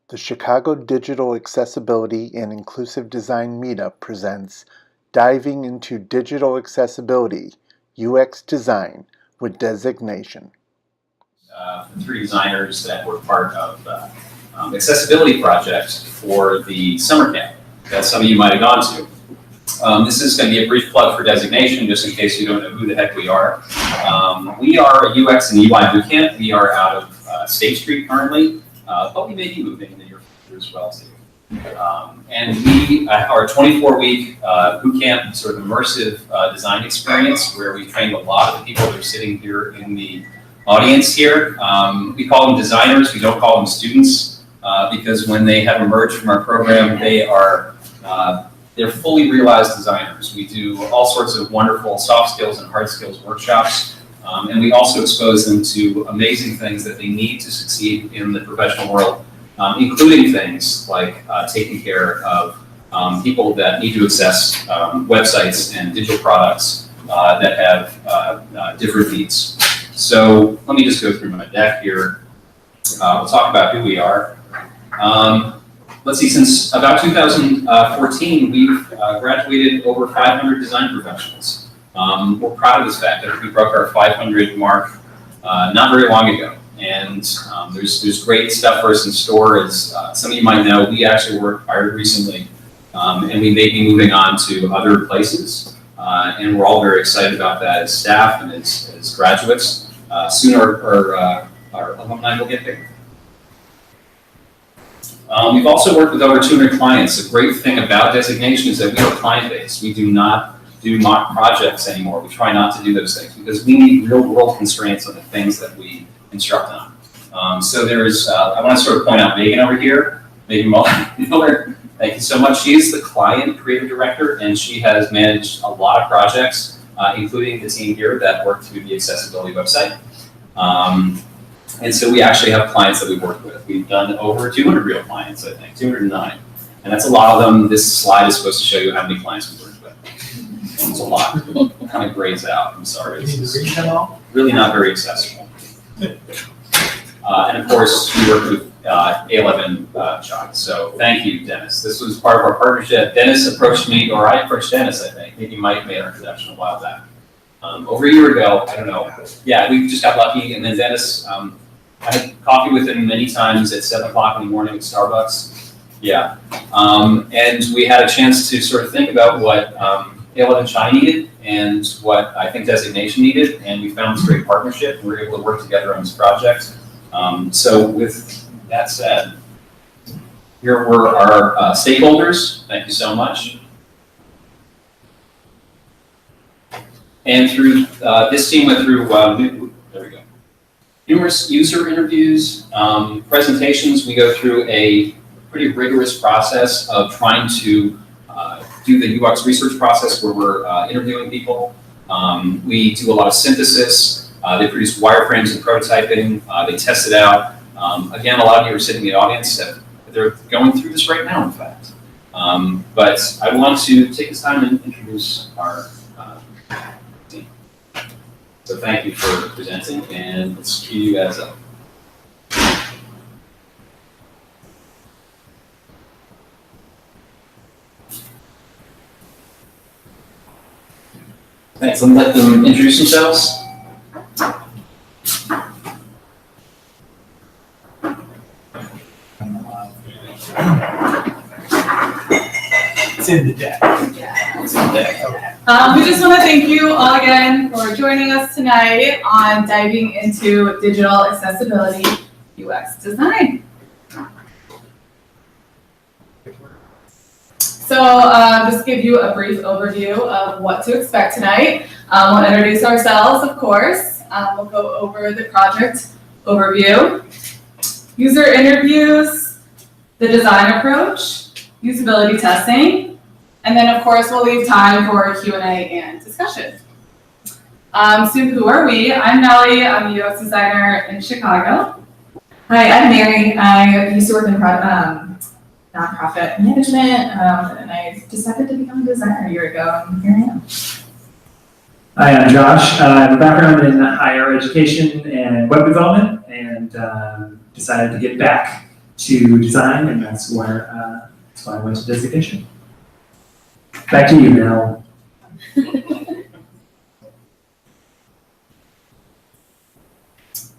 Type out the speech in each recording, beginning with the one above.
The Chicago Digital Accessibility and Inclusive Design Meetup presents Diving into Digital Accessibility, UX Design with Designation. Three designers that were part of accessibility project for the summer camp that some of you might have gone to. This is going to be a brief plug for Designation, just in case you don't know who the heck we are. We are a UX and UI bootcamp. We are out of State Street currently, but we may be moving in the near future as well too. And we are a 24-week bootcamp, sort of immersive design experience where we trained a lot of the people that are sitting here in the audience here. We call them designers. We don't call them students because when they have emerged from our program, they're fully realized designers. We do all sorts of wonderful soft skills and hard skills workshops, and we also expose them to amazing things that they need to succeed in the professional world, including things like taking care of people that need to access websites and digital products that have different needs. So let me just go through my deck here. We'll talk about who we are. Let's see, since about 2014, we've graduated over 500 design professionals. We're proud of this fact that we broke our 500 mark not very long ago. And there's great stuff for us in store. As some of you might know, we actually were hired recently, and we may be moving on to other places. And we're all very excited about that as staff and as graduates. Soon our alumni will get bigger. We've also worked with over 200 clients. The great thing about Designation is that we are client-based. We do not do mock projects anymore. We try not to do those things because we need real-world constraints on the things that we instruct on. So there's, I want to sort of point out Megan over here, Megan Miller. Thank you so much. She's the client creative director, and she has managed a lot of projects, including the team here that work through the accessibility website. And so we actually have clients that we've worked with. We've done over 200 real clients, I think, 209. And that's a lot of them. This slide is supposed to show you how many clients we've worked with. It's a lot. It kind of grades out. I'm sorry. It's really not very accessible. And of course, we work with A11 Shock. So thank you, Dennis. This was part of our partnership. Dennis approached me, or I approached Dennis, I think. Maybe Mike made our introduction a while back. Over a year ago, I don't know. Yeah, we just got lucky. And then Dennis, I had coffee with him many times at 7 o'clock in the morning at Starbucks. Yeah. And we had a chance to sort of think about what A11 Chai needed and what I think Designation needed. And we found this great partnership. And we were able to work together on this project. So with that said, here were our stakeholders. Thank you so much. And through this team went through, there we go, numerous user interviews, presentations. We go through a pretty rigorous process of trying to do the UX research process where we're interviewing people. We do a lot of synthesis. They produce wireframes and prototyping. They test it out. Again, a lot of you are sitting in the audience. They're going through this right now, in fact. But I want to take this time and introduce our team. So thank you for presenting, and let's cue you guys up. Thanks. Let me let them introduce themselves. It's in the deck. Yeah. It's in the deck. We just want to thank you all again for joining us tonight on diving into digital accessibility UX design. So just give you a brief overview of what to expect tonight. We'll introduce ourselves, of course. We'll go over the project overview, user interviews, the design approach, usability testing, and then of course we'll leave time for Q&A and discussion. So who are we? I'm Nellie. I'm a UX designer in Chicago. Hi, I'm Mary. I used to work in nonprofit management, and I decided to become a designer a year ago, and here I am. Hi, I'm Josh. I have a background in higher education and web development, and decided to get back to design, and that's why I went to designation. Back to you, Mel.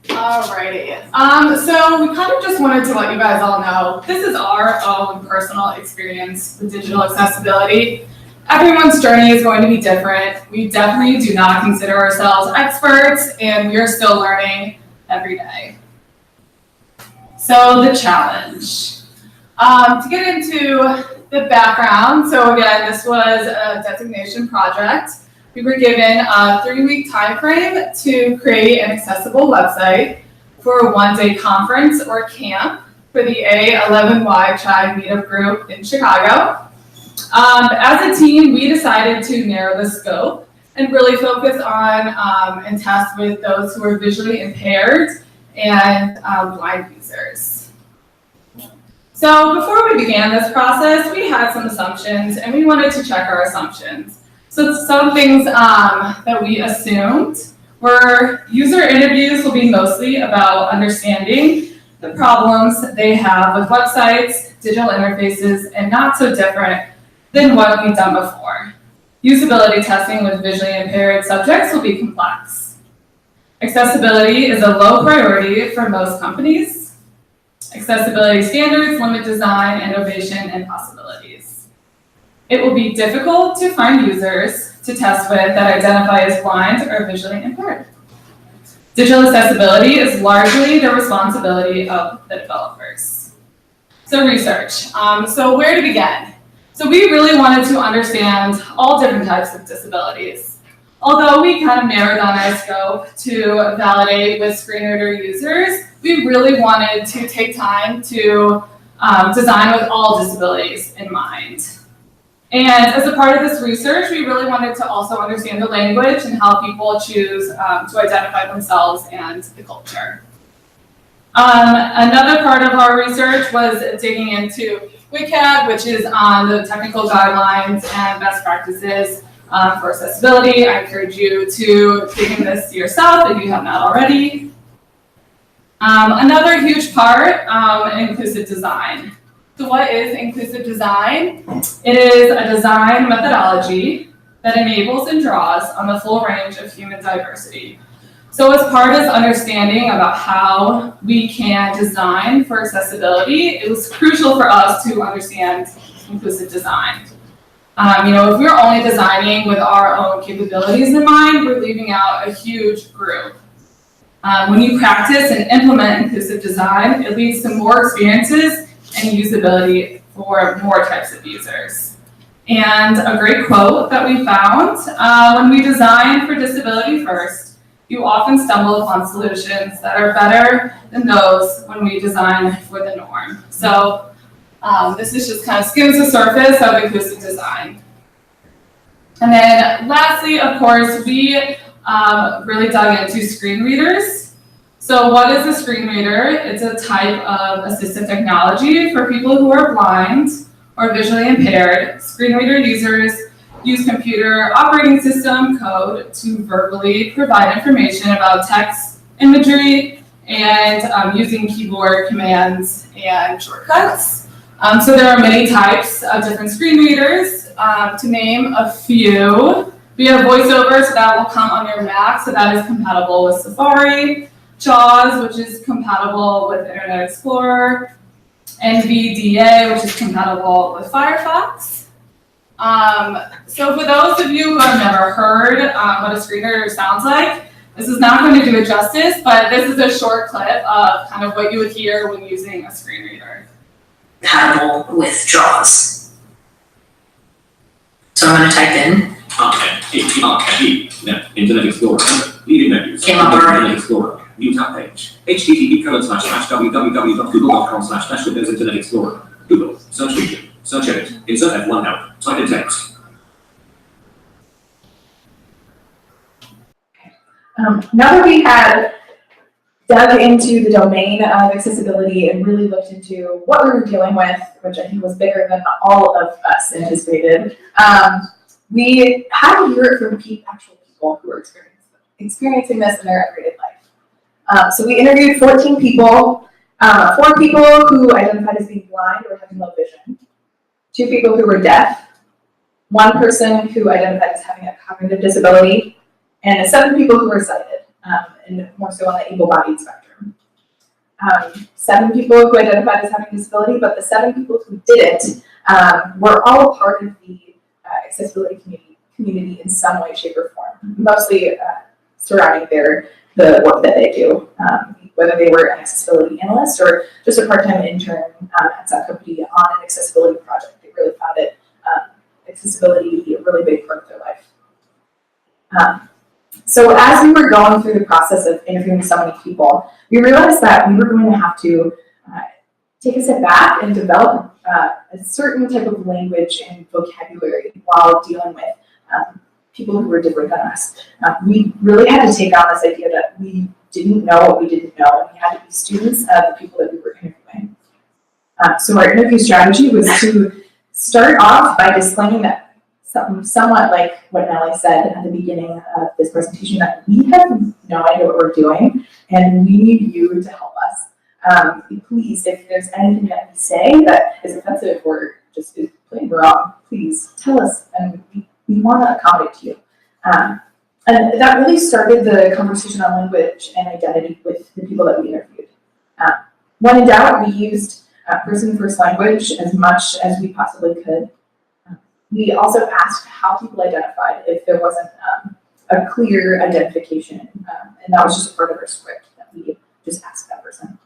Alrighty. So we kind of just wanted to let you guys all know this is our own personal experience with digital accessibility. Everyone's journey is going to be different. We definitely do not consider ourselves experts, and we are still learning every day. So the challenge. To get into the background, so again, this was a designation project. We were given a 3-week time frame to create an accessible website for a one-day conference or camp for the A11Y Chai Meetup Group in Chicago. As a team, we decided to narrow the scope and really focus on and test with those who are visually impaired and blind users. So before we began this process, we had some assumptions and we wanted to check our assumptions. So some things that we assumed were user interviews will be mostly about understanding the problems they have with websites, digital interfaces, and not so different than what we've done before. Usability testing with visually impaired subjects will be complex. Accessibility is a low priority for most companies. Accessibility standards limit design, innovation, and possibilities. It will be difficult to find users to test with that identify as blind or visually impaired. Digital accessibility is largely the responsibility of the developers. So research. So where to begin? So we really wanted to understand all different types of disabilities. Although we kind of narrowed down our scope to validate with screen reader users, we really wanted to take time to design with all disabilities in mind. And as a part of this research, we really wanted to also understand the language and how people choose to identify themselves and the culture. Another part of our research was digging into WCAG, which is on the technical guidelines and best practices for accessibility. I encourage you to dig in this yourself if you have not already. Another huge part, inclusive design. So what is inclusive design? It is a design methodology that enables and draws on the full range of human diversity. So as part of understanding about how we can design for accessibility, it was crucial for us to understand inclusive design. If we're only designing with our own capabilities in mind, we're leaving out a huge group. When you practice and implement inclusive design, it leads to more experiences and usability for more types of users. And a great quote that we found, when we design for disability first, you often stumble upon solutions that are better than those when we design for the norm. So this is just kind of skims the surface of inclusive design. And then lastly, of course, we really dug into screen readers. So what is a screen reader? It's a type of assistive technology for people who are blind or visually impaired. Screen reader users use computer operating system code to verbally provide information about text, imagery, and using keyboard commands and shortcuts. So there are many types of different screen readers. To name a few, we have VoiceOver, so that will come on your Mac, so that is compatible with Safari. JAWS, which is compatible with Internet Explorer. NVDA, which is compatible with Firefox. So for those of you who have never heard what a screen reader sounds like, this is not going to do it justice, but this is a short clip of kind of what you would hear when using a screen reader. Compatible with JAWS. So I'm going to type in Internet Explorer, leading menus, Came up already. Internet Explorer, new tab page, http://www.google.com/Windows Internet Explorer, Google, search region, search edit, insert F1 help, type in text. Now that we had dug into the domain of accessibility and really looked into what we were dealing with, which I think was bigger than all of us anticipated, we had to hear it from actual people who were experiencing this in their everyday life. So we interviewed 14 people, 4 people who identified as being blind or having low vision, 2 people who were deaf, 1 person who identified as having a cognitive disability, and 7 people who were sighted, and more so on the able-bodied spectrum. 7 people who identified as having disability, but the 7 people who didn't were all part of the accessibility community in some way, shape, or form, mostly surrounding the work that they do, whether they were an accessibility analyst or just a part-time intern at some company on an accessibility project. They really found it accessibility to be a really big part of their life. So as we were going through the process of interviewing so many people, we realized that we were going to have to take a step back and develop a certain type of language and vocabulary while dealing with people who were different than us. We really had to take on this idea that we didn't know what we didn't know, and we had to be students of the people that we were interviewing. So our interview strategy was to start off by disclaiming that somewhat like what Nellie said at the beginning of this presentation, that we have no idea what we're doing, and we need you to help us. Please, if there's anything that we say that is offensive or just is plain wrong, please tell us, and we want to accommodate you. And that really started the conversation on language and identity with the people that we interviewed. When in doubt, we used person first language as much as we possibly could. We also asked how people identified if there wasn't a clear identification, and that was just a part of our script that we just asked that person.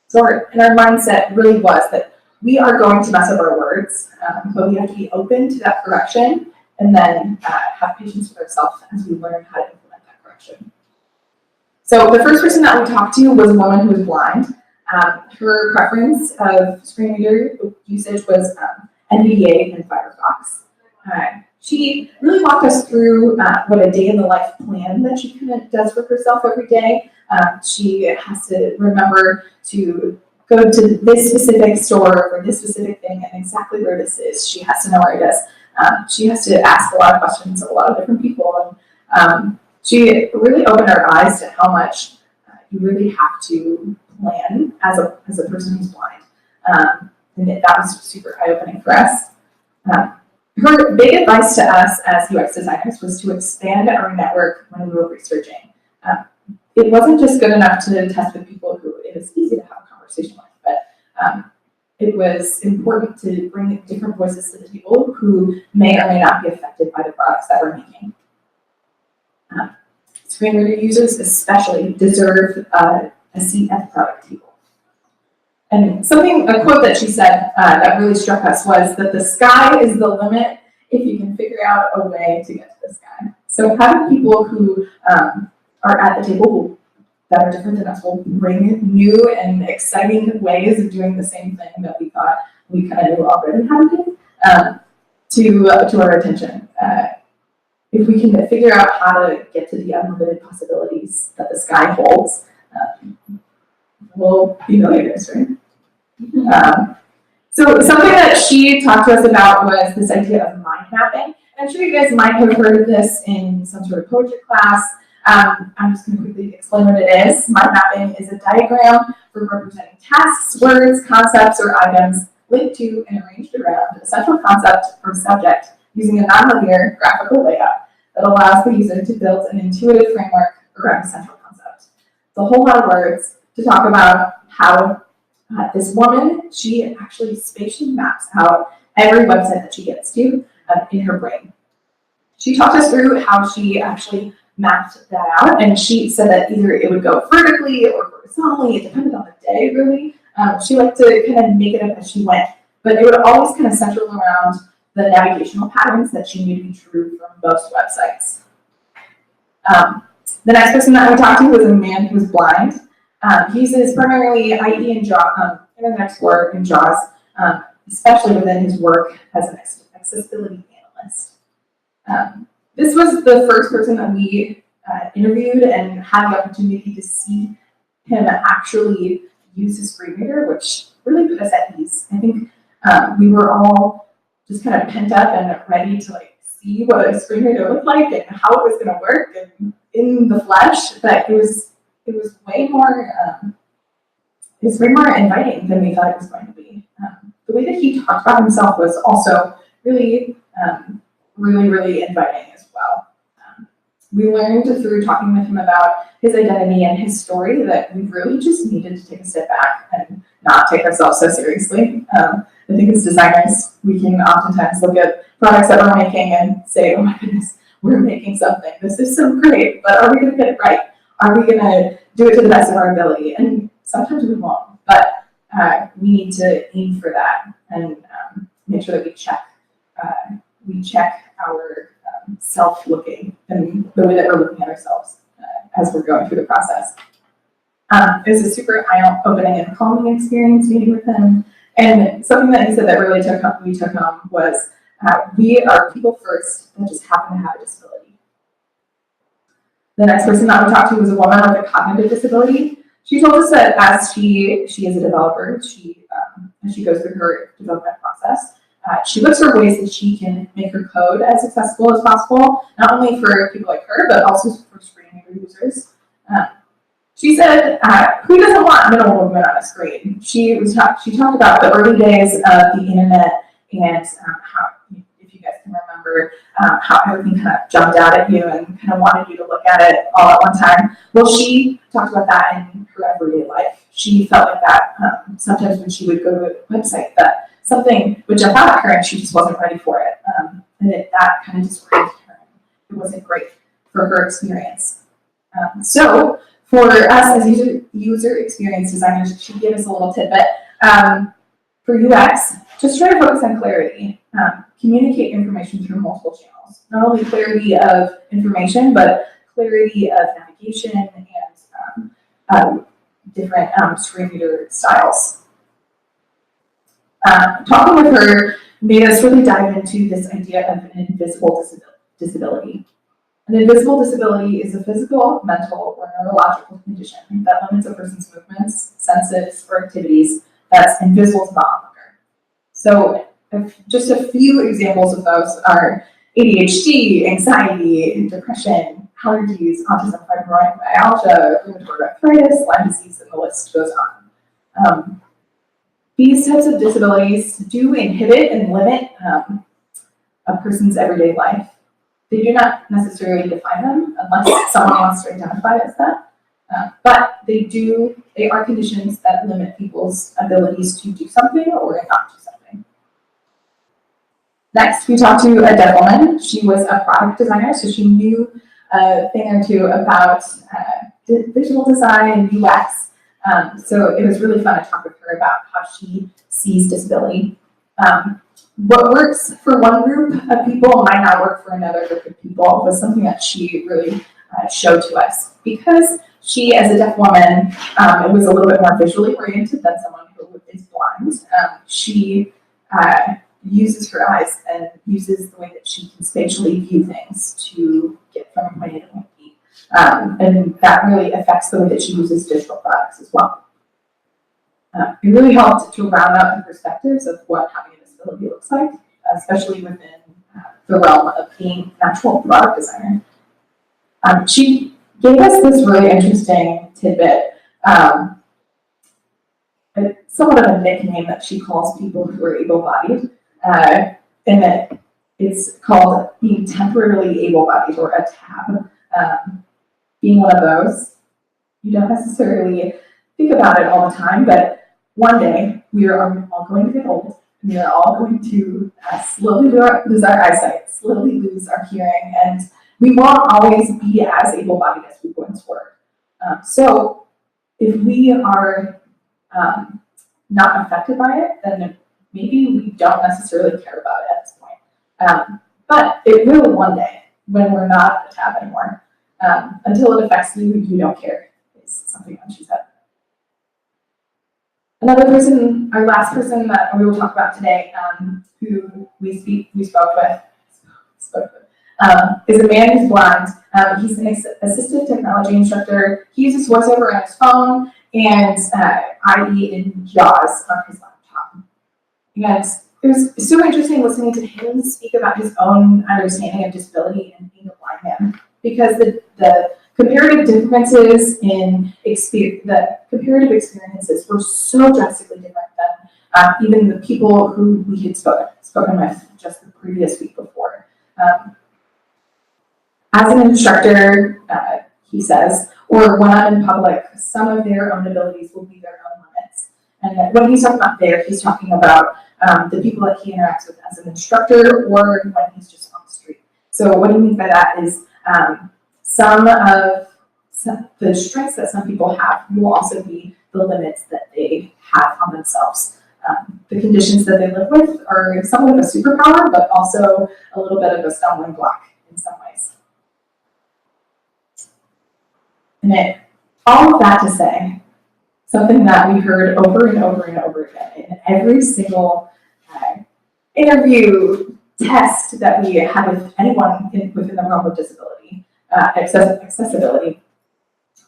So our mindset really was that we are going to mess up our words, but we have to be open to that correction and then have patience with ourselves as we learn how to implement that correction. So the first person that we talked to was a woman who was blind. Her preference of screen reader usage was NVDA and Firefox. She really walked us through what a day in the life plan that she kind of does for herself every day. She has to remember to go to this specific store for this specific thing and exactly where this is. She has to know where it is. She has to ask a lot of questions of a lot of different people. And she really opened our eyes to how much you really have to plan as a person who's blind. And that was super eye-opening for us. Her big advice to us as UX designers was to expand our network when we were researching. It wasn't just good enough to test with people who it was easy to have a conversation with, but it was important to bring different voices to the table who may or may not be affected by the products that we're making. Screen reader users especially deserve a seat at the product table. And a quote that she said that really struck us was that the sky is the limit if you can figure out a way to get to the sky. So having people who are at the table that are different than us will bring new and exciting ways of doing the same thing that we thought we kind of knew already how to do to our attention. If we can figure out how to get to the unlimited possibilities that the sky holds, we'll be millionaires, right? So something that she talked to us about was this idea of mind mapping. And I'm sure you guys might have heard of this in some sort of poetry class. I'm just going to quickly explain what it is. Mind mapping is a diagram for representing tasks, words, concepts, or items linked to and arranged around a central concept or subject using a nonlinear graphical layout that allows the user to build an intuitive framework around a central concept. It's a whole lot of words to talk about how this woman, she actually spatially maps out every website that she gets to in her brain. She talked us through how she actually mapped that out, and she said that either it would go vertically or horizontally, it depended on the day, really. She liked to kind of make it up as she went, but it would always kind of center around the navigational patterns that she knew to be true from most websites. The next person that we talked to was a man who was blind. He uses primarily IE and Internet Explorer and JAWS, especially within his work as an accessibility analyst. This was the first person that we interviewed and had the opportunity to see him actually use his screen reader, which really put us at ease. I think we were all just kind of pent up and ready to see what a screen reader looked like and how it was going to work and in the flesh, but it was way more is way more inviting than we thought it was going to be. The way that he talked about himself was also really, really inviting as well. We learned through talking with him about his identity and his story that we really just needed to take a step back and not take ourselves so seriously. I think as designers, we can oftentimes look at products that we're making and say, oh my goodness, we're making something. This is so great, but are we going to get it right? Are we going to do it to the best of our ability? And sometimes we won't, but we need to aim for that and make sure that we check our self-looking and the way that we're looking at ourselves as we're going through the process. It was a super eye-opening and calming experience meeting with him. And something that he said that really we took home was we are people first that just happen to have a disability. The next person that we talked to was a woman with a cognitive disability. She told us that as she is a developer, as she goes through her development process, she looks for ways that she can make her code as accessible as possible, not only for people like her, but also for screen reader users. She said, who doesn't want middle movement on a screen? She talked about the early days of the internet and how, if you guys can remember, how everything kind of jumped out at you and kind of wanted you to look at it all at one time. Well, she talked about that in her everyday life. She felt like that sometimes when she would go to a website that something would jump out at her and she just wasn't ready for it. And that kind of disoriented her. It wasn't great for her experience. So for us as user experience designers, she gave us a little tidbit. For UX, just try to focus on clarity. Communicate information through multiple channels. Not only clarity of information, but clarity of navigation and different screen reader styles. Talking with her made us really dive into this idea of an invisible disability. An invisible disability is a physical, mental, or neurological condition that limits a person's movements, senses, or activities that's invisible to the onlooker. So just a few examples of those are ADHD, anxiety, depression, allergies, autism, fibromyalgia, rheumatoid arthritis, Lyme disease, and the list goes on. These types of disabilities do inhibit and limit a person's everyday life. They do not necessarily define them unless someone wants to identify as that. But they are conditions that limit people's abilities to do something or not do something. Next, we talked to a deaf woman. She was a product designer, so she knew a thing or two about visual design and UX. So it was really fun to talk with her about how she sees disability. What works for one group of people might not work for another group of people was something that she really showed to us. Because she, as a deaf woman, was a little bit more visually oriented than someone who is blind. She uses her eyes and uses the way that she can spatially view things to get from point A to point B. And that really affects the way that she uses digital products as well. It really helped to round out the perspectives of what having a disability looks like, especially within the realm of being an actual product designer. She gave us this really interesting tidbit, somewhat of a nickname that she calls people who are able-bodied, and it's called being temporarily able-bodied, or a TAB. Being one of those, you don't necessarily think about it all the time, but one day we are all going to get old, and we are all going to slowly lose our eyesight, slowly lose our hearing, and we won't always be as able-bodied as we once were. So if we are not affected by it, then maybe we don't necessarily care about it at this point. But it will one day when we're not a TAB anymore. Until it affects you, you don't care, is something that she said. Another person, our last person that we will talk about today, who we spoke with, is a man who's blind. He's an assistive technology instructor. He uses VoiceOver on his phone and IE in JAWS on his laptop. And it was so interesting listening to him speak about his own understanding of disability and being a blind man, because the comparative differences in the comparative experiences were so drastically different than even the people who we had spoken with just the previous week before. As an instructor, he says, or when I'm in public, some of their own abilities will be their own limits. And when he's talking about there, he's talking about the people that he interacts with as an instructor or when he's just on the street. So what do you mean by that is some of the strengths that some people have will also be the limits that they have on themselves. The conditions that they live with are somewhat of a superpower, but also a little bit of a stumbling block in some ways. And all of that to say, something that we heard over and over and over again in every single interview, test that we had with anyone within the realm of disability, accessibility,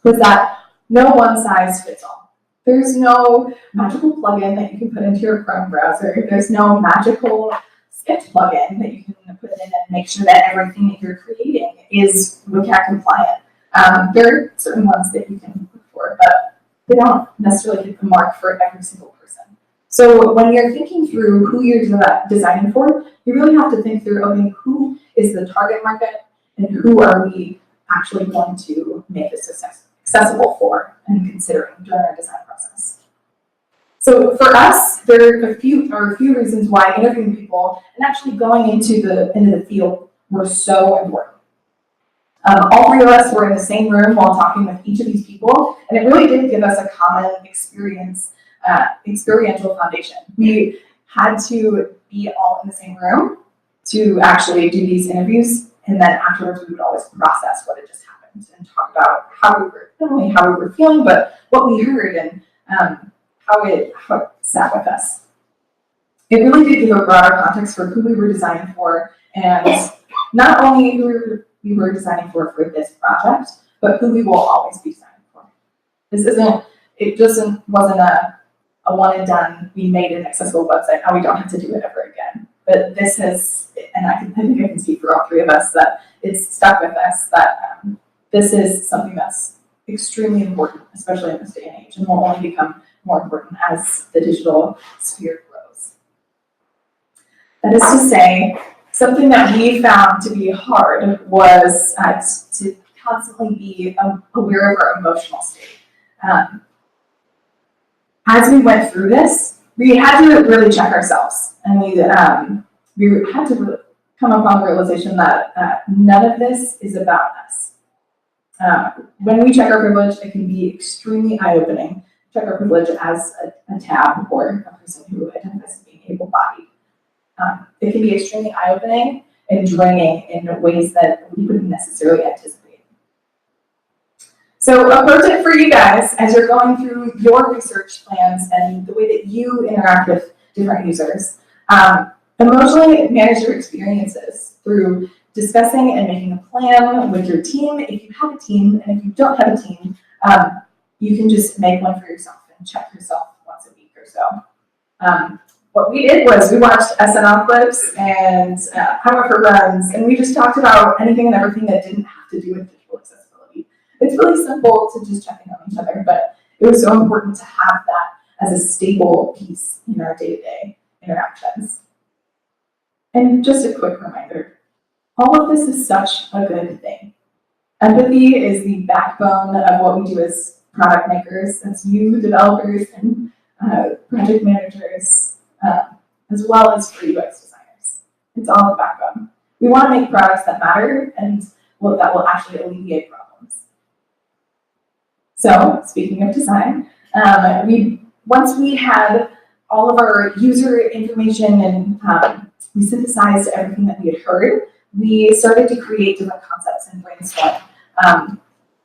was that no one size fits all. There's no magical plugin that you can put into your Chrome browser. There's no magical Sketch plugin that you can put in and make sure that everything that you're creating is WCAG compliant. There are certain ones that you can look for, but they don't necessarily hit the mark for every single person. So when you're thinking through who you're designing for, you really have to think through, okay, who is the target market and who are we actually going to make this accessible for and considering during our design process. So for us, there are a few reasons why interviewing people and actually going into the field were so important. All three of us were in the same room while talking with each of these people, and it really did give us a common experiential foundation. We had to be all in the same room to actually do these interviews, and then afterwards we would always process what had just happened and talk about not only how we were feeling, but what we heard and how it sat with us. It really did give a broader context for who we were designing for, and not only who we were designing for this project, but who we will always be designing for. Wasn't a one and done, we made an accessible website, now we don't have to do it ever again. But this has, and I think I can speak for all three of us, that it's stuck with us, that this is something that's extremely important, especially in this day and age, and will only become more important as the digital sphere grows. That is to say, something that we found to be hard was to constantly be aware of our emotional state. As we went through this, we had to really check ourselves, and we had to really come upon the realization that none of this is about us. When we check our privilege, it can be extremely eye-opening. Check our privilege as a tab or a person who identifies as being able-bodied. It can be extremely eye-opening and draining in ways that we wouldn't necessarily anticipate. So a pro tip for you guys as you're going through your research plans and the way that you interact with different users, emotionally manage your experiences through discussing and making a plan with your team. If you have a team, and if you don't have a team, you can just make one for yourself and check yourself once a week or so. What we did was we watched SNL clips and Power for Runs, and we just talked about anything and everything that didn't have to do with digital accessibility. It's really simple to just check in on each other, but it was so important to have that as a stable piece in our day-to-day interactions. And just a quick reminder, all of this is such a good thing. Empathy is the backbone of what we do as product makers. That's you, developers, and project managers, as well as for UX designers. It's all the backbone. We want to make products that matter and that will actually alleviate problems. So, speaking of design, once we had all of our user information and we synthesized everything that we had heard, we started to create different concepts and brainstorm.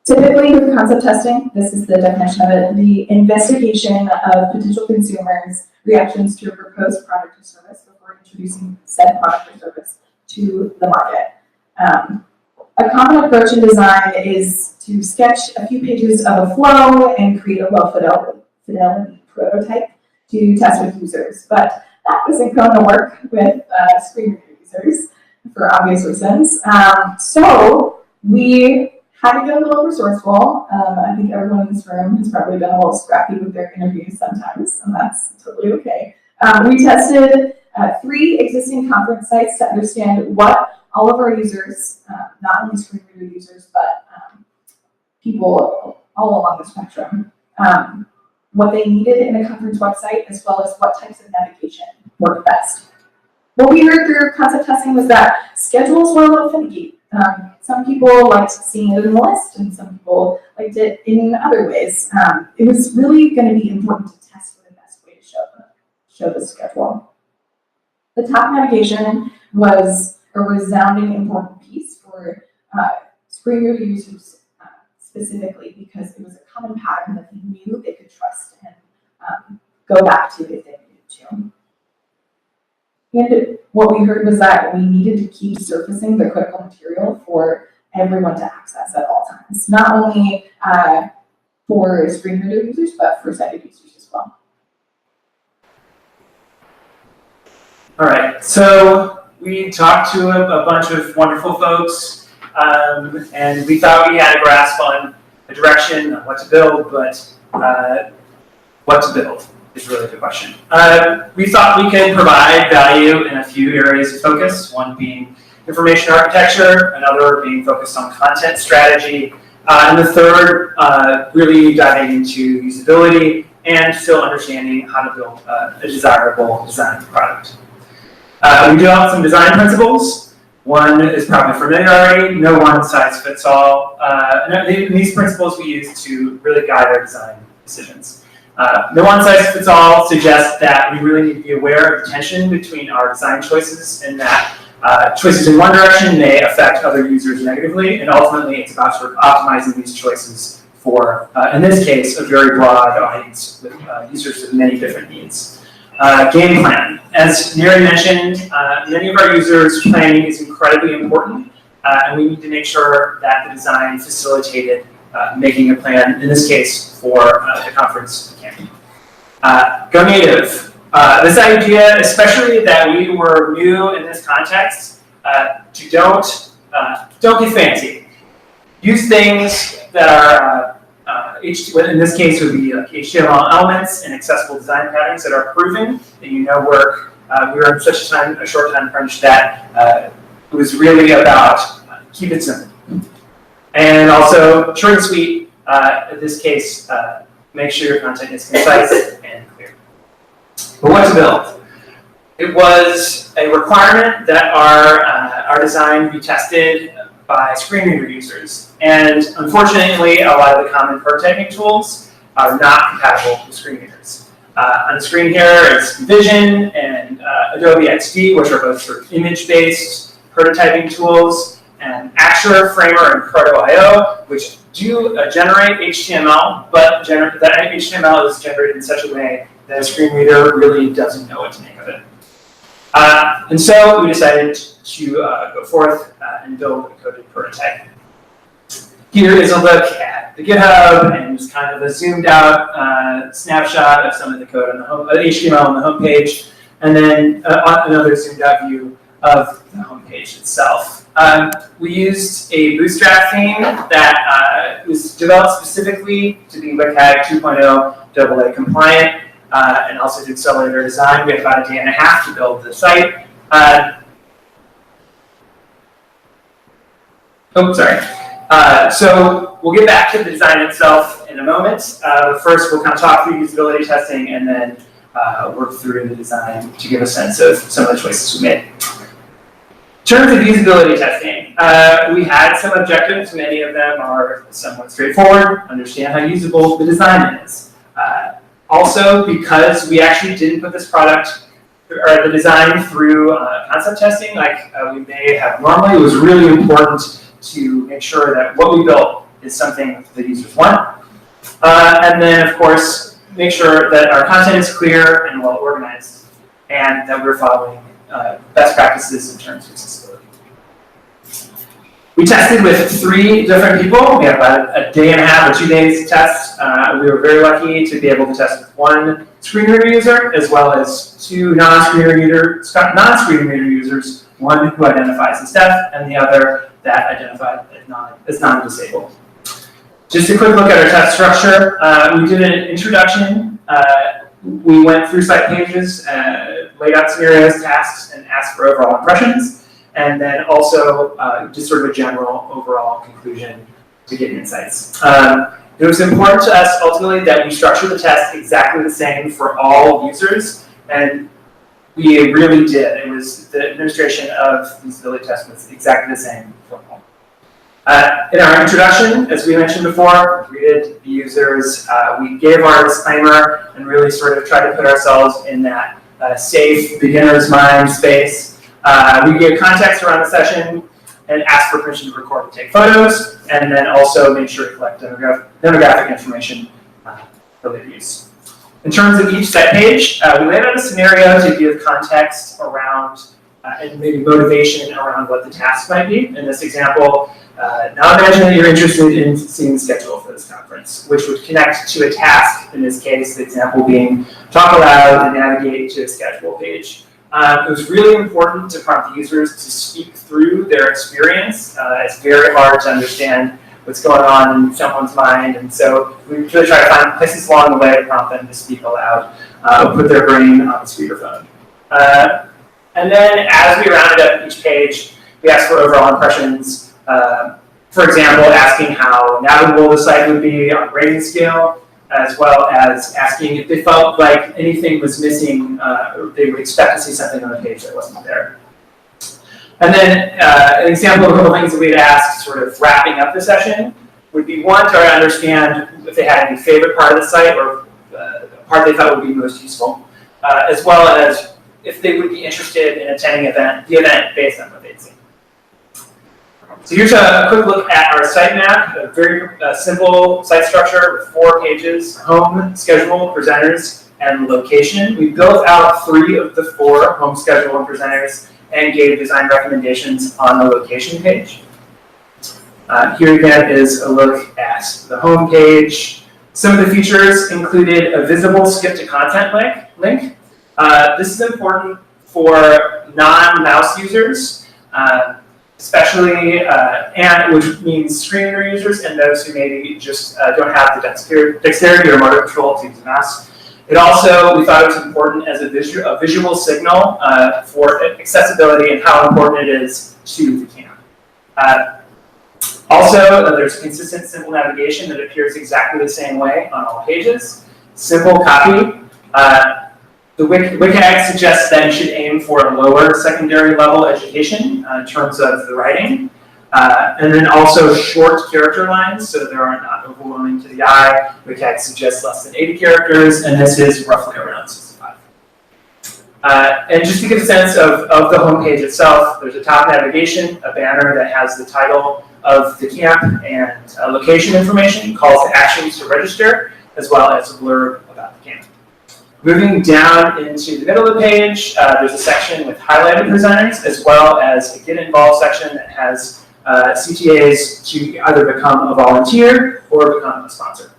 Typically with concept testing, this is the definition of it, the investigation of potential consumers' reactions to a proposed product or service before introducing said product or service to the market. A common approach in design is to sketch a few pages of a flow and create a low fidelity prototype to test with users. But that wasn't going to work with screen reader users for obvious reasons. So we had to get a little resourceful. I think everyone in this room has probably been a little scrappy with their interviews sometimes, and that's totally okay. We tested 3 existing conference sites to understand what all of our users, not only screen reader users, but people all along the spectrum, what they needed in a conference website, as well as what types of navigation work best. What we heard through concept testing was that schedules were a little finicky. Some people liked seeing it in the list, and some people liked it in other ways. It was really going to be important to test for the best way to show the schedule. The top navigation was a resounding important piece for screen reader users specifically, because it was a common pattern that they knew they could trust and go back to if they needed to. And what we heard was that we needed to keep surfacing the critical material for everyone to access at all times, not only for screen reader users, but for sighted users as well. All right, so we talked to a bunch of wonderful folks, and we thought we had a grasp on the direction on what to build, but what to build is really the question. We thought we could provide value in a few areas of focus, one being information architecture, another being focused on content strategy, and the third really diving into usability and still understanding how to build a desirable design product. We developed some design principles. One is probably familiar already, no one size fits all. And these principles we use to really guide our design decisions. No one size fits all suggests that we really need to be aware of the tension between our design choices, and that choices in one direction may affect other users negatively, and ultimately it's about sort of optimizing these choices for, in this case, a very broad audience with users with many different needs. Game plan. As Neri mentioned, many of our users' planning is incredibly important, and we need to make sure that the design facilitated making a plan, in this case, for the conference campaign. Go native. This idea, especially that we were new in this context, to don't get fancy. Use things that are in this case would be like HTML elements and accessible design patterns that are proven, that you know work. We were in such a short time crunch that it was really about keep it simple. And also short and sweet, in this case, make sure your content is concise and clear. But what to build? It was a requirement that our design be tested by screen reader users. And unfortunately, a lot of the common prototyping tools are not compatible with screen readers. On the screen here, it's Vision and Adobe XD, which are both sort of image-based prototyping tools, and Axure, Framer, and Proto.io, which do generate HTML, but that HTML is generated in such a way that a screen reader really doesn't know what to make of it. And so we decided to go forth and build a coded prototype. Here is a look at the GitHub and just kind of a zoomed out snapshot of some of the code on the home, HTML on the home page, and then another zoomed out view of the home page itself. We used a Bootstrap theme that was developed specifically to be WCAG 2.0 AA compliant, and also did accelerator design. We had about a day and a half to build the site. So we'll get back to the design itself in a moment. First, we'll kind of talk through usability testing and then work through the design to give a sense of some of the choices we made. In terms of usability testing, we had some objectives. Many of them are somewhat straightforward. Understand how usable the design is. Also, because we actually didn't put this product or the design through concept testing like we may have normally, it was really important to make sure that what we built is something the users want. And then, of course, make sure that our content is clear and well organized, and that we're following best practices in terms of accessibility. We tested with 3 different people. We had about a day and a half or 2 days to test. We were very lucky to be able to test with 1 screen reader user as well as 2 non-screen reader users one who identifies as deaf and the other that identified as non-disabled. Just a quick look at our test structure. We did an introduction. We went through site pages, laid out scenarios, tasks, and asked for overall impressions, and then also just sort of a general overall conclusion to get insights. It was important to us ultimately that we structure the test exactly the same for all users, and we really did. It was the administration of the usability test was exactly the same for all. In our introduction, as we mentioned before, we greeted the users, we gave our disclaimer and really sort of tried to put ourselves in that safe beginner's mind space. We gave context around the session and asked for permission to record and take photos, and then also made sure to collect demographic information for later use. In terms of each site page, we laid out a scenario to give context around and maybe motivation around what the task might be. In this example, now imagine that you're interested in seeing the schedule for this conference, which would connect to a task, in this case, the example being talk aloud and navigate to a schedule page. It was really important to prompt the users to speak through their experience. It's very hard to understand what's going on in someone's mind, and so we really try to find places along the way to prompt them to speak aloud, put their brain on the speakerphone. And then as we rounded up each page, we asked for overall impressions. For example, asking how navigable the site would be on a rating scale, as well as asking if they felt like anything was missing, or they would expect to see something on the page that wasn't there. And then an example of a couple things that we'd asked, sort of wrapping up the session, would be one, to try to understand if they had any favorite part of the site or the part they thought would be most useful, as well as if they would be interested in attending the event based on what they'd seen. So here's a quick look at our site map, a very simple site structure with 4 pages: home, schedule, presenters, and location. We built out 3 of the 4, home, schedule, and presenters, and gave design recommendations on the location page. Here again is a look at the home page. Some of the features included a visible skip to content link. This is important for non-mouse users, especially, and which means screen reader users and those who maybe just don't have the dexterity or motor control to use a mouse. It also, we thought it was important as a visual signal for accessibility and how important it is to the camp. Also, there's consistent simple navigation that appears exactly the same way on all pages. Simple copy. The WCAG suggests that you should aim for a lower secondary level education in terms of the writing. And then also short character lines, so they are not overwhelming to the eye. WCAG suggests less than 80 characters, and this is roughly around 65. And just to give a sense of the homepage itself, there's a top navigation, a banner that has the title of the camp and location information, calls to actions to register, as well as a blurb about the camp. Moving down into the middle of the page, there's a section with highlighted presenters, as well as a Get Involved section that has CTAs to either become a volunteer or become a sponsor.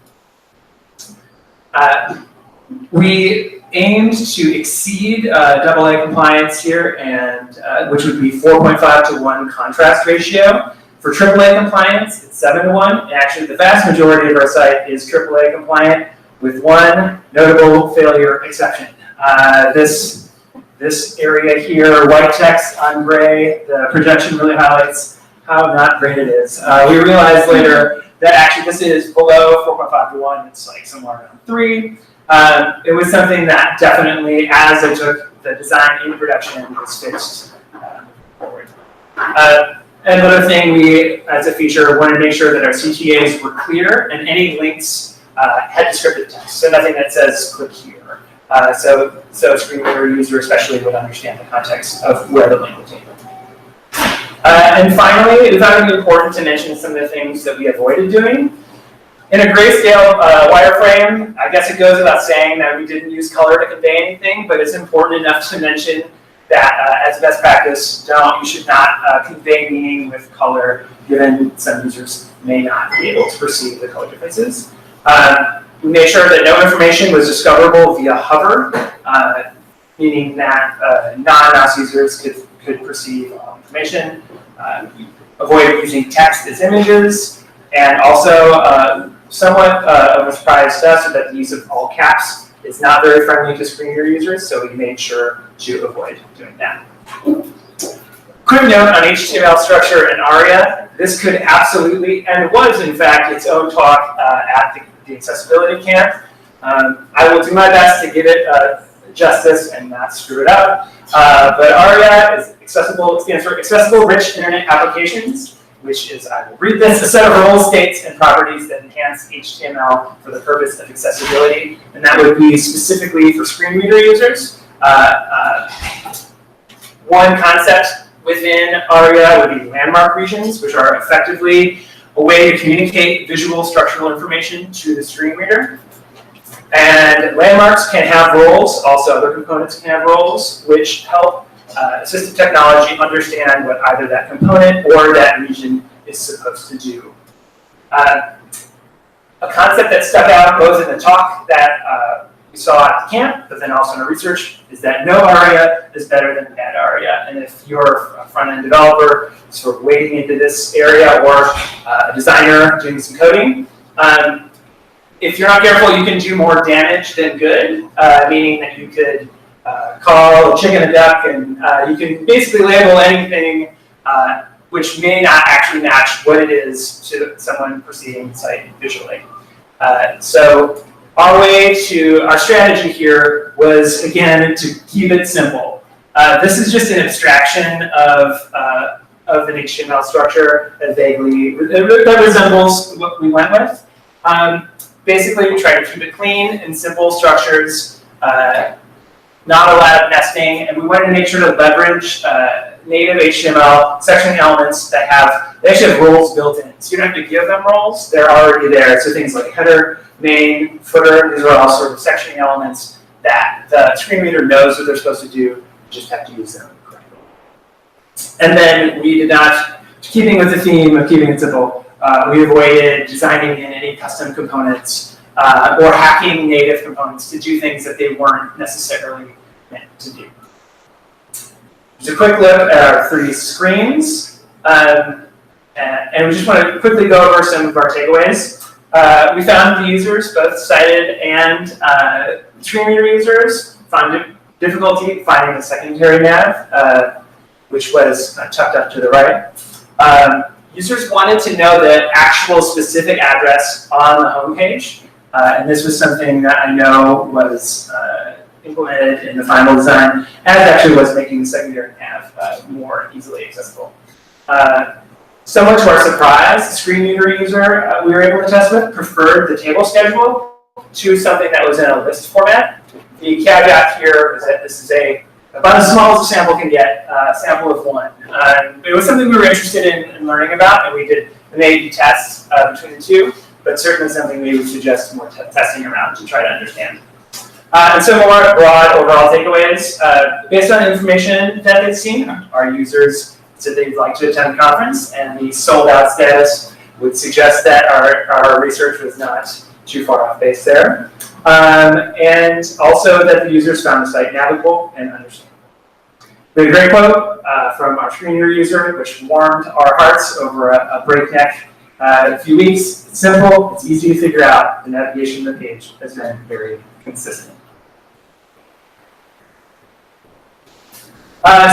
We aimed to exceed AA compliance here, and which would be 4.5 to 1 contrast ratio. For AAA compliance, it's 7 to 1. And actually, the vast majority of our site is AAA compliant, with one notable failure exception. This area here, white text on gray, the projection really highlights how not great it is. We realized later that actually this is below 4.5 to 1, it's like somewhere around 3. It was something that definitely, as I took the design into production, was fixed forward. Another thing we, as a feature, wanted to make sure that our CTAs were clear and any links had descriptive text, so nothing that says click here. So a screen reader user especially would understand the context of where the link will take them. And finally, we thought it would be important to mention some of the things that we avoided doing. In a grayscale wireframe, I guess it goes without saying that we didn't use color to convey anything, but it's important enough to mention that as a best practice, you should not convey meaning with color, given some users may not be able to perceive the color differences. We made sure that no information was discoverable via hover, meaning that non-mouse users could could perceive all information. Avoid using text as images, and also somewhat of a surprise to us is that the use of all caps is not very friendly to screen reader users, so we made sure to avoid doing that. Quick note on HTML structure and ARIA. This could absolutely, and was in fact, its own talk at the accessibility camp. I will do my best to give it justice and not screw it up. But ARIA is accessible, stands for Accessible Rich Internet Applications, which is, I will read this, a set of roles, states, and properties that enhance HTML for the purpose of accessibility. And that would be specifically for screen reader users. One concept within ARIA would be landmark regions, which are effectively a way to communicate visual structural information to the screen reader. And landmarks can have roles, also other components can have roles, which help assistive technology understand what either that component or that region is supposed to do. A concept that stuck out both in the talk that we saw at the camp, but then also in our research, is that no ARIA is better than bad ARIA. And if you're a front-end developer sort of wading into this area, or a designer doing some coding, if you're not careful, you can do more damage than good, meaning that you could call a chicken a duck, and you can basically label anything which may not actually match what it is to someone perceiving the site visually. So our strategy here was, again, to keep it simple. This is just an abstraction of an HTML structure that that resembles what we went with. Basically, we try to keep it clean and simple structures, not a lot of nesting, and we wanted to make sure to leverage native HTML section elements that actually have roles built in. So you don't have to give them roles, they're already there. So things like header, main, footer, these are all sort of sectioning elements that the screen reader knows what they're supposed to do, you just have to use them correctly. And then we did not, keeping with the theme of keeping it simple, we avoided designing in any custom components or hacking native components to do things that they weren't necessarily meant to do. Just a quick look at our 3 screens. And we just want to quickly go over some of our takeaways. We found the users, both sighted and screen reader users, found difficulty finding the secondary nav, which was tucked up to the right. Users wanted to know the actual specific address on the homepage, and this was something that I know was implemented in the final design, as actually was making the secondary nav more easily accessible. Somewhat to our surprise, the screen reader user we were able to test with preferred the table schedule to something that was in a list format. The caveat here is that this is about as small as a sample can get, a sample of 1. It was something we were interested in learning about, and we did an A/B test between the two, but certainly something we would suggest more testing around to try to understand. And some more broad overall takeaways. Based on information that they've seen, our users said they'd like to attend the conference, and the sold-out status would suggest that our research was not too far off base there. And also that the users found the site navigable and understandable. We had a great quote from our screen reader user, which warmed our hearts over a breakneck few weeks. It's simple, it's easy to figure out. The navigation of the page has been very consistent.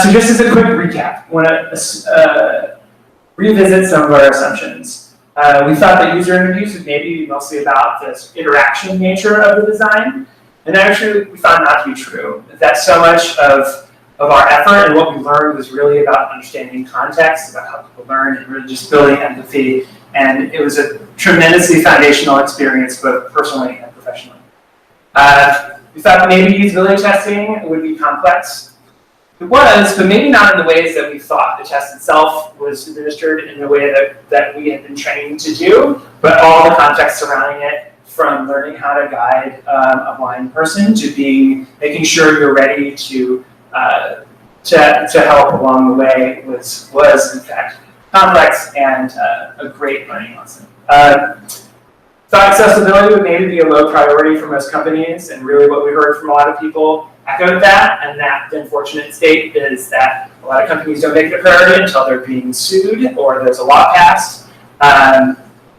So just as a quick recap, I want to revisit some of our assumptions. We thought that user interviews would maybe be mostly about this interaction nature of the design, and actually we found not to be true. That so much of our effort and what we learned was really about understanding context, about how people learn, and really just building empathy. And it was a tremendously foundational experience, both personally and professionally. We thought maybe usability testing would be complex. It was, but maybe not in the ways that we thought. The test itself was administered in the way that we had been trained to do, but all the context surrounding it, from learning how to guide a blind person to making sure you're ready to help along the way was in fact complex and a great learning lesson. Thought accessibility would maybe be a low priority for most companies, and really what we heard from a lot of people echoed that, and that the unfortunate state is that a lot of companies don't make it a priority until they're being sued or there's a law passed.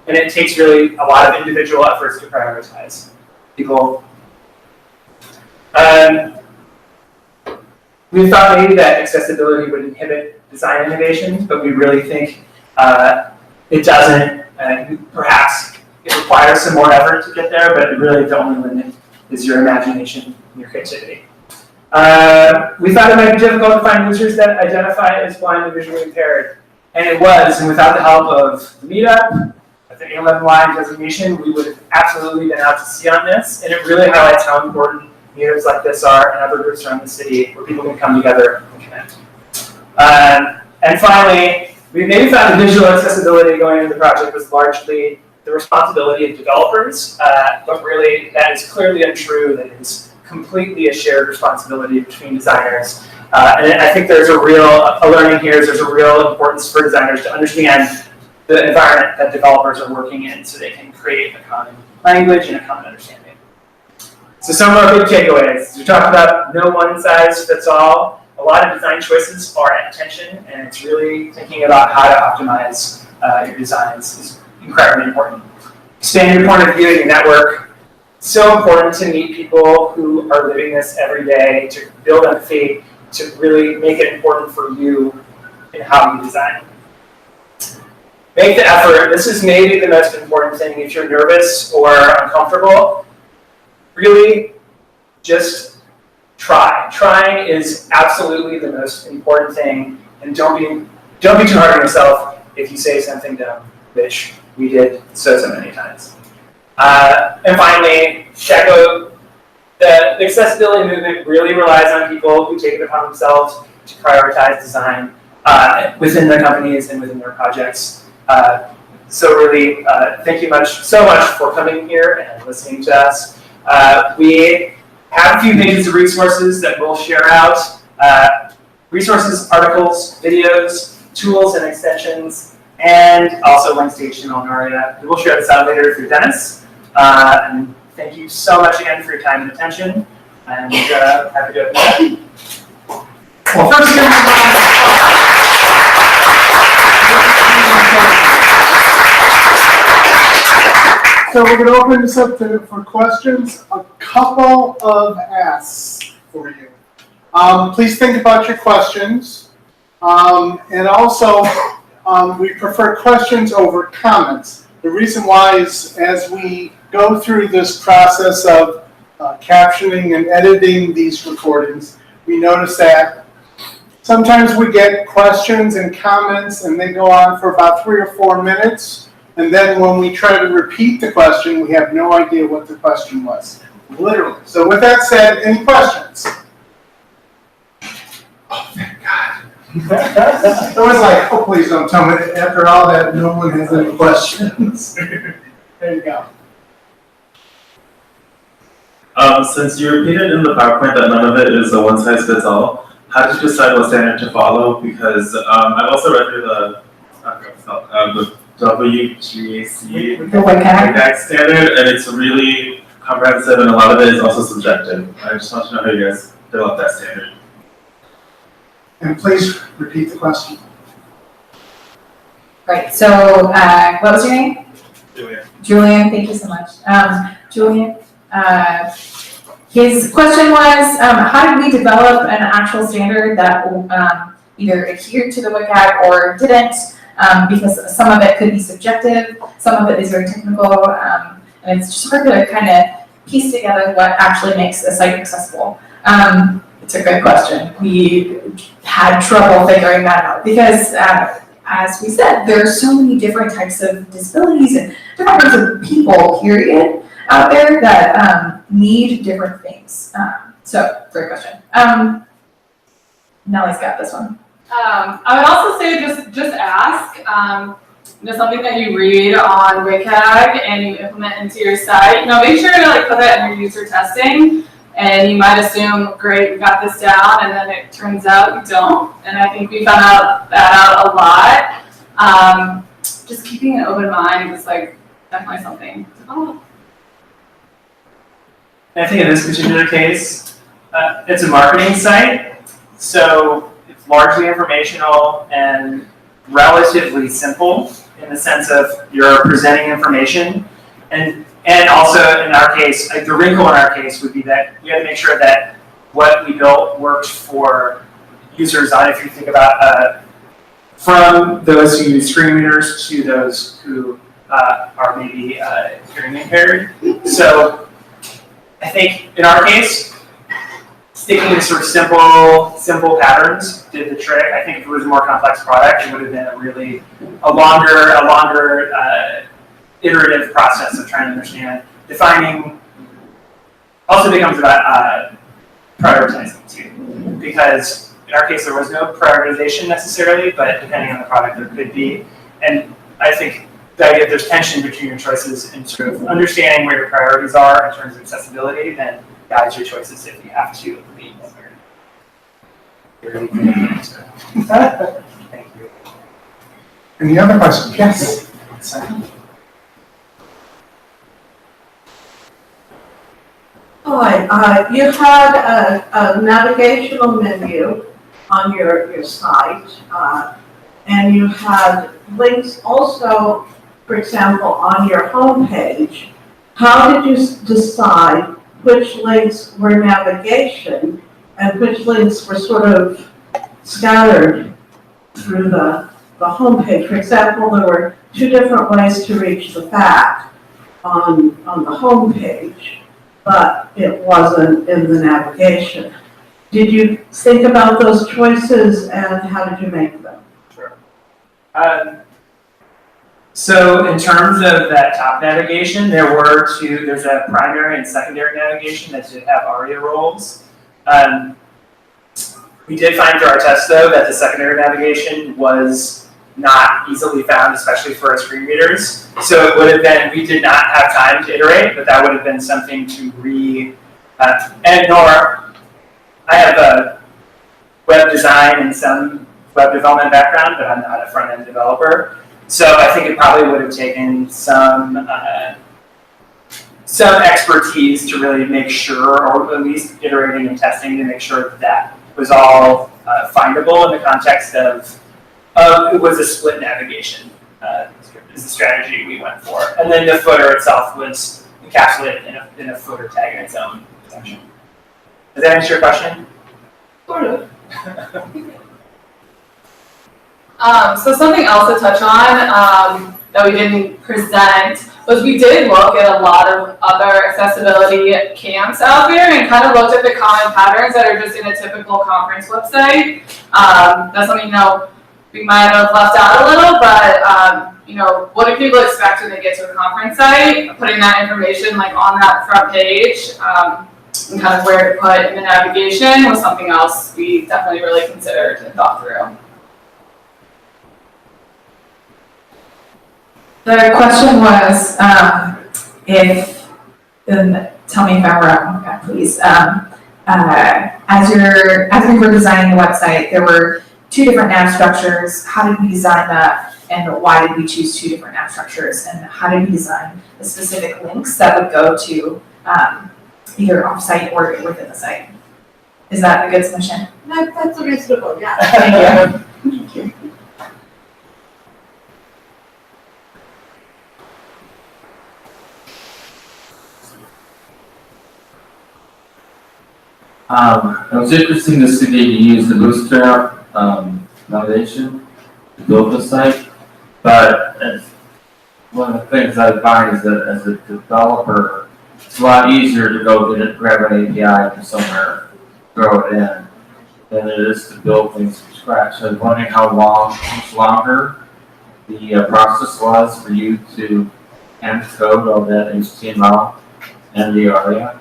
And it takes really a lot of individual efforts to prioritize people. We thought maybe that accessibility would inhibit design innovation, but we really think it doesn't. Perhaps it requires some more effort to get there, but really the only limit is your imagination and your creativity. We thought it might be difficult to find users that identify as blind and visually impaired, and it was, and without the help of the meetup, the A11 line designation, we would have absolutely been out to sea on this, and it really highlights how important meetups like this are and other groups around the city where people can come together and connect. And finally, we maybe found the visual accessibility going into the project was largely the responsibility of developers, but really that is clearly untrue. That is completely a shared responsibility between designers. And I think there's a learning here is there's a real importance for designers to understand the environment that developers are working in so they can create a common language and a common understanding. So some of our big takeaways. We talked about no one size fits all. A lot of design choices are at tension, and it's really thinking about how to optimize your designs is incredibly important. Expand your point of view and your network. So important to meet people who are living this every day, to build empathy, to really make it important for you in how you design. Make the effort. This is maybe the most important thing. If you're nervous or uncomfortable, really just try. Trying is absolutely the most important thing, and don't be too hard on yourself if you say something dumb, which we did so many times. And finally, check out the accessibility movement really relies on people who take it upon themselves to prioritize design within their companies and within their projects. So really, thank you so much for coming here and listening to us. We have a few pages of resources that we'll share out. Resources, articles, videos, tools and extensions, and also links to HTML and ARIA. We will share this out later through Dennis. And thank you so much again for your time and attention. And have a good day. Well, first, So we're going to open this up for questions. A couple of asks for you. Please think about your questions. And also, we prefer questions over comments. The reason why is as we go through this process of captioning and editing these recordings, we notice that sometimes we get questions and comments and they go on for about 3 or 4 minutes. And then when we try to repeat the question, we have no idea what the question was. Literally. So with that said, any questions? Oh, thank God. I was like, oh, please don't tell me that after all that, no one has any questions. There you go. Since you repeated in the PowerPoint that none of it is a one-size-fits-all, how did you decide what standard to follow? Because I've also read through the WGAC WCAG standard, and it's really comprehensive, and a lot of it is also subjective. I just want to know how you guys developed that standard. And please repeat the question. Great, so what was your name? Julia. Julian, thank you so much. Julian, his question was, how did we develop an actual standard that either adhered to the WCAG or didn't? Because some of it could be subjective, some of it is very technical, and it's just hard to kind of piece together what actually makes a site accessible. It's a good question. We had trouble figuring that out because, as we said, there are so many different types of disabilities and different types of people, period, out there that need different things. So, great question. Nellie's got this one. I would also say just ask. Something that you read on WCAG and you implement into your site. Make sure to put that in your user testing. And you might assume, great, we got this down, and then it turns out you don't. And I think we found that out a lot. Just keeping an open mind is definitely something to follow. I think in this particular case, It's a marketing site, so it's largely informational and relatively simple in the sense of you're presenting information. And also in our case, the wrinkle in our case would be that we had to make sure that what we built worked for users on, if you think about from those who use screen readers to those who are maybe hearing impaired. So I think in our case, sticking to sort of simple patterns did the trick. I think if it was a more complex product, it would have been a longer iterative process of trying to understand. Defining also becomes about prioritizing too, because in our case there was no prioritization necessarily, but depending on the product there could be. And I think the idea that there's tension between your choices and sort of understanding where your priorities are in terms of accessibility then guides your choices if you have to lead. Thank you. Any other questions? Yes. Hi, you had a navigational menu on your site, and you had links also, for example, on your homepage. How did you decide which links were navigation and which links were sort of scattered through the homepage? For example, there were 2 different ways to reach the fact on the homepage, but it wasn't in the navigation. Did you think about those choices and how did you make them? Sure. So in terms of that top navigation, there's a primary and secondary navigation that did have ARIA roles. We did find through our test though that the secondary navigation was not easily found, especially for our screen readers. So it would have been, we did not have time to iterate, but that would have been something to I have a web design and some web development background, but I'm not a front-end developer. So I think it probably would have taken some expertise to really make sure, or at least iterating and testing to make sure that was all findable in the context of it was a split navigation is the strategy we went for. And then the footer itself was encapsulated in a footer tag in its own section. Does that answer your question? Sort of. So something else to touch on that we didn't present was we did look at a lot of other accessibility camps out there and kind of looked at the common patterns that are just in a typical conference website. That's something, we might have left out a little, but what do people expect when they get to a conference site? Putting that information on that front page and kind of where to put in the navigation was something else we definitely really considered and thought through. The question was, tell me if I'm wrong, okay, please. As we were designing the website, there were 2 different nav structures. How did we design that, and why did we choose 2 different nav structures? And how did we design the specific links that would go to either off-site or within the site? Is that a good submission? That's reasonable, yeah. Thank you. Thank you. It was interesting to see that you use the Bootstrap navigation to build the site, but one of the things I find is that as a developer, it's a lot easier to go grab an API from somewhere, throw it in, than it is to build things from scratch. So I was wondering how much longer the process was for you to hand code all that HTML and the ARIA.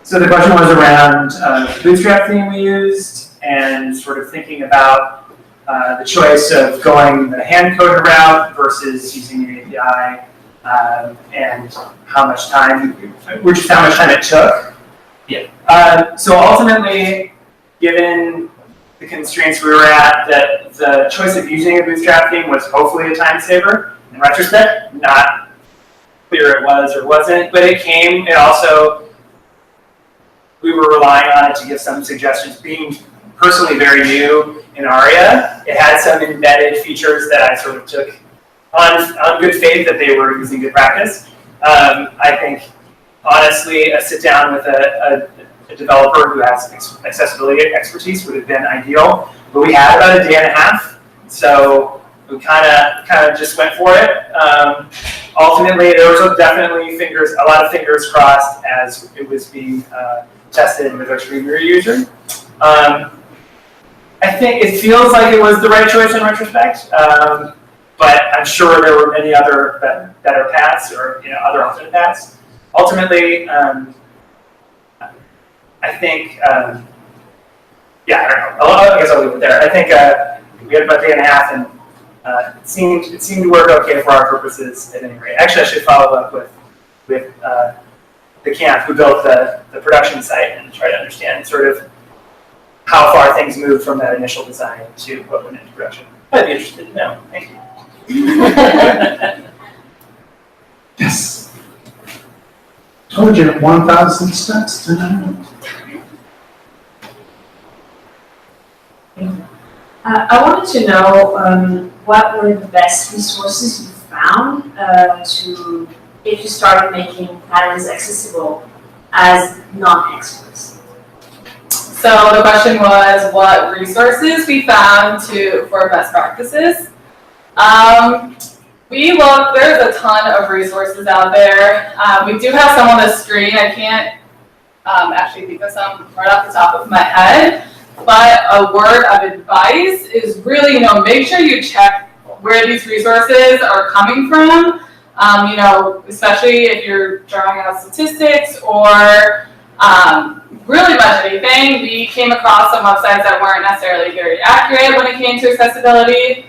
So the question was around the Bootstrap theme we used and sort of thinking about the choice of going the hand-coded route versus using an API and how much time it took. Yeah. So ultimately, given the constraints we were at, that the choice of using a Bootstrap theme was hopefully a time saver. In retrospect, not clear it was or wasn't, but it came, it also, we were relying on it to give some suggestions. Being personally very new in ARIA, it had some embedded features that I sort of took on good faith that they were using good practice. I think, honestly, a sit down with a developer who has accessibility expertise would have been ideal, but we had about a day and a half, so we kind of just went for it. Ultimately, there was definitely a lot of fingers crossed as it was being tested with our screen reader user. I think it feels like it was the right choice in retrospect, but I'm sure there were many other better paths or other alternate paths. Ultimately, I think, I don't know. I guess I'll leave it there. I think we had about a day and a half, and it seemed to work okay for our purposes at any rate. Actually, I should follow up with the camp who built the production site and try to understand sort of how far things moved from that initial design to what went into production. I'd be interested to know. Thank you. Yes. Told you 1,000 steps tonight. I wanted to know what were the best resources you found if you started making patterns accessible as non-experts. So the question was what resources we found for best practices. There's a ton of resources out there. We do have some on the screen. I can't actually think of some right off the top of my head, but a word of advice is really, make sure you check where these resources are coming from. Especially if you're drawing out statistics or really much anything. We came across some websites that weren't necessarily very accurate when it came to accessibility.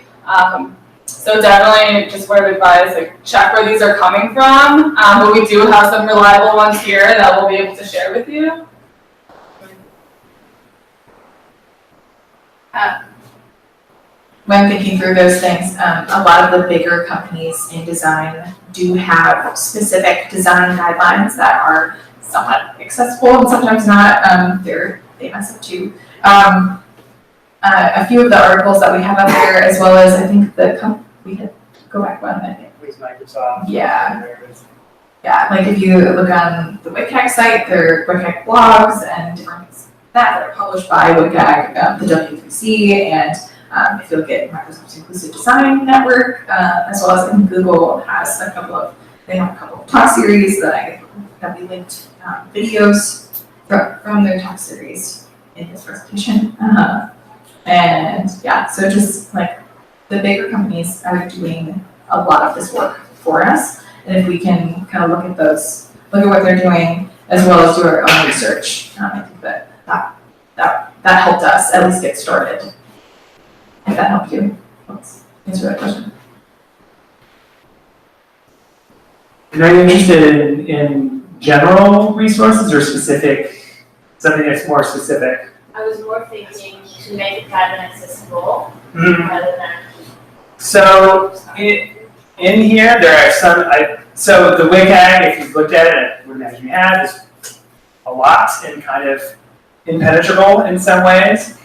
So definitely just word of advice, check where these are coming from. But we do have some reliable ones here that we'll be able to share with you. When thinking through those things, a lot of the bigger companies in design do have specific design guidelines that are somewhat accessible and sometimes not. They mess up too. A few of the articles that we have up there, as well as I think we had go back one. I think. With Microsoft. Yeah. Yeah, like if you look on the WCAG site, there are WCAG blogs and different things that are published by WCAG, the W3C, and if you look at Microsoft's Inclusive Design Network, as well as Google has a couple of talk series that we linked videos from their talk series in his presentation. And yeah, so just like the bigger companies are doing a lot of this work for us. And if we can kind of look at what they're doing, as well as do our own research, I think that helped us at least get started. If that helped you, let's answer that question. And are you interested in general resources or something that's more specific? I was more thinking to make the pattern accessible rather than. So in here, there are so the WCAG, if you've looked at it, I would imagine you have, is a lot and kind of impenetrable in some ways.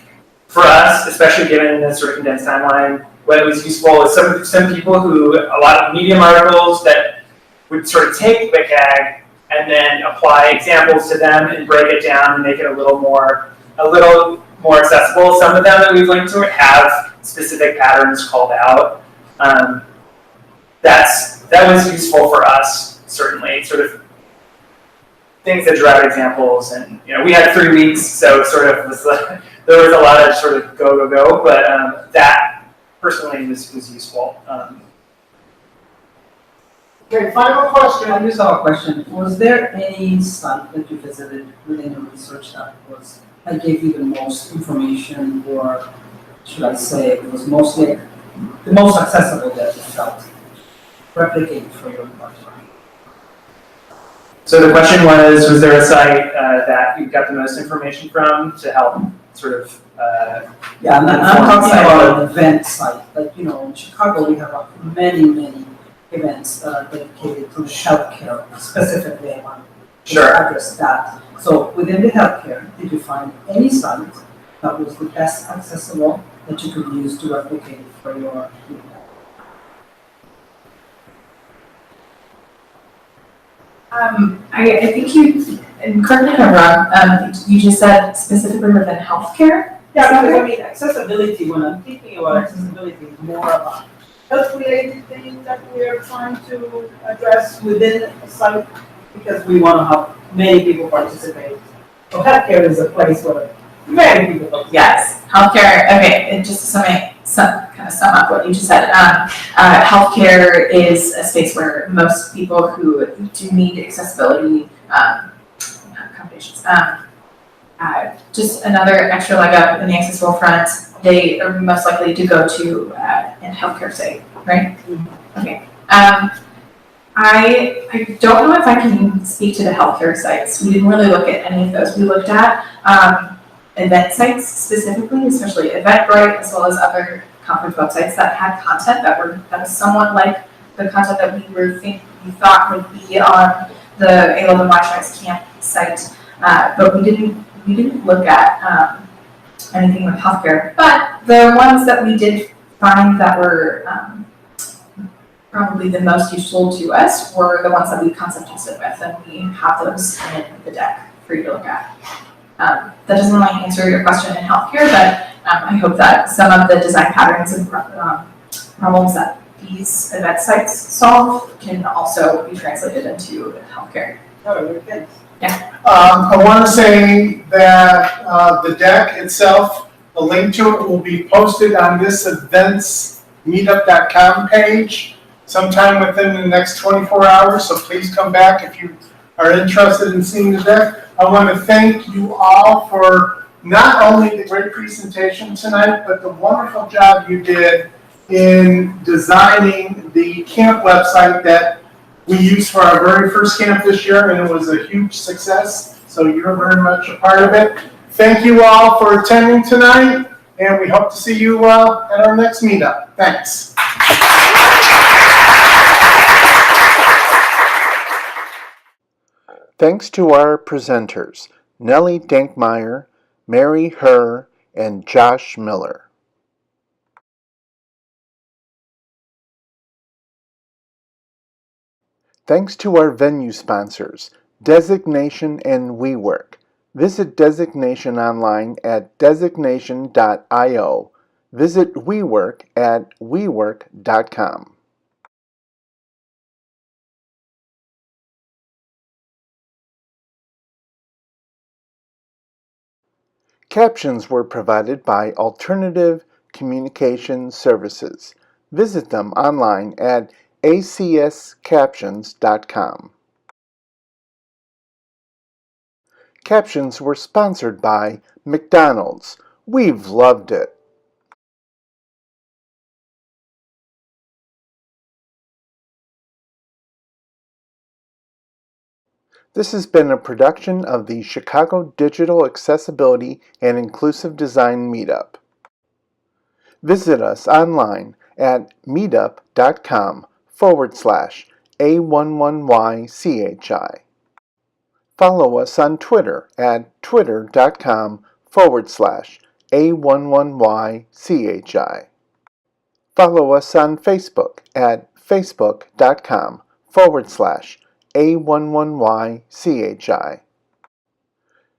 For us, especially given the sort of condensed timeline, what was useful is some people a lot of Medium articles that would sort of take WCAG and then apply examples to them and break it down and make it a little more accessible. Some of them that we've linked to have specific patterns called out. That was useful for us, certainly, sort of things that draw out examples. And we had 3 weeks, so sort of there was a lot of sort of go, but that personally was useful. Okay, final question. I just have a question. Was there any site that you visited within your research that gave you the most information, or should I say it was mostly the most accessible that you felt replicated for your project? So the question was there a site that you got the most information from to help sort of I'm talking about an event site. Like, in Chicago we have many events that are dedicated to healthcare specifically. I want to Sure. address that. So within the healthcare, did you find any site that was the best accessible that you could use to replicate for your event? I think you, and correct me if I'm wrong, you just said specifically within healthcare? Yeah, because I mean, accessibility, when I'm thinking about accessibility, is more about health-related things that we are trying to address within a site, because we want to have many people participate. So healthcare is a place where many people participate. Yes, healthcare, okay, and just to kind of sum up what you just said, healthcare is a space where most people who do need accessibility, accommodations, just another extra leg up in the accessible front, they are most likely to go to a healthcare site, right? Okay. I don't know if I can speak to the healthcare sites. We didn't really look at any of those. We looked at event sites specifically, especially Eventbrite, as well as other conference websites that had content that was somewhat like the content that we thought would be on the A11Y Tribes Camp site, but we didn't look at anything with healthcare. But the ones that we did find that were probably the most useful to us were the ones that we concept tested with, and we have those in the deck for you to look at. That doesn't really answer your question in healthcare, but I hope that some of the design patterns and problems that these event sites solve can also be translated into healthcare. Oh, thanks. I want to say that the deck itself, the link to it will be posted on this events meetup.com page sometime within the next 24 hours, so please come back if you are interested in seeing the deck. I want to thank you all for not only the great presentation tonight, but the wonderful job you did in designing the camp website that we used for our very first camp this year, and it was a huge success, so you're very much a part of it. Thank you all for attending tonight, and we hope to see you at our next meetup. Thanks. Thanks to our presenters, Nellie Dankmeyer, Mary Herr, and Josh Miller. Thanks to our venue sponsors, Designation and WeWork. Visit Designation online at designation.io. Visit WeWork at wework.com. Captions were provided by Alternative Communication Services. Visit them online at acscaptions.com. Captions were sponsored by McDonald's. We've loved it. This has been a production of the Chicago Digital Accessibility and Inclusive Design Meetup. Visit us online at meetup.com/A11YCHI. Follow us on Twitter at twitter.com/A11YCHI. Follow us on Facebook at facebook.com/A11YCHI.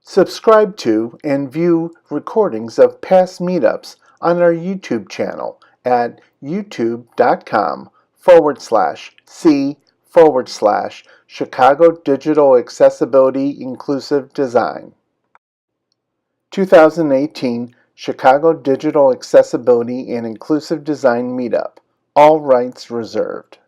Subscribe to and view recordings of past meetups on our YouTube channel at youtube.com/C/Chicago Digital Accessibility Inclusive Design. 2018 Chicago Digital Accessibility and Inclusive Design Meetup. All rights reserved.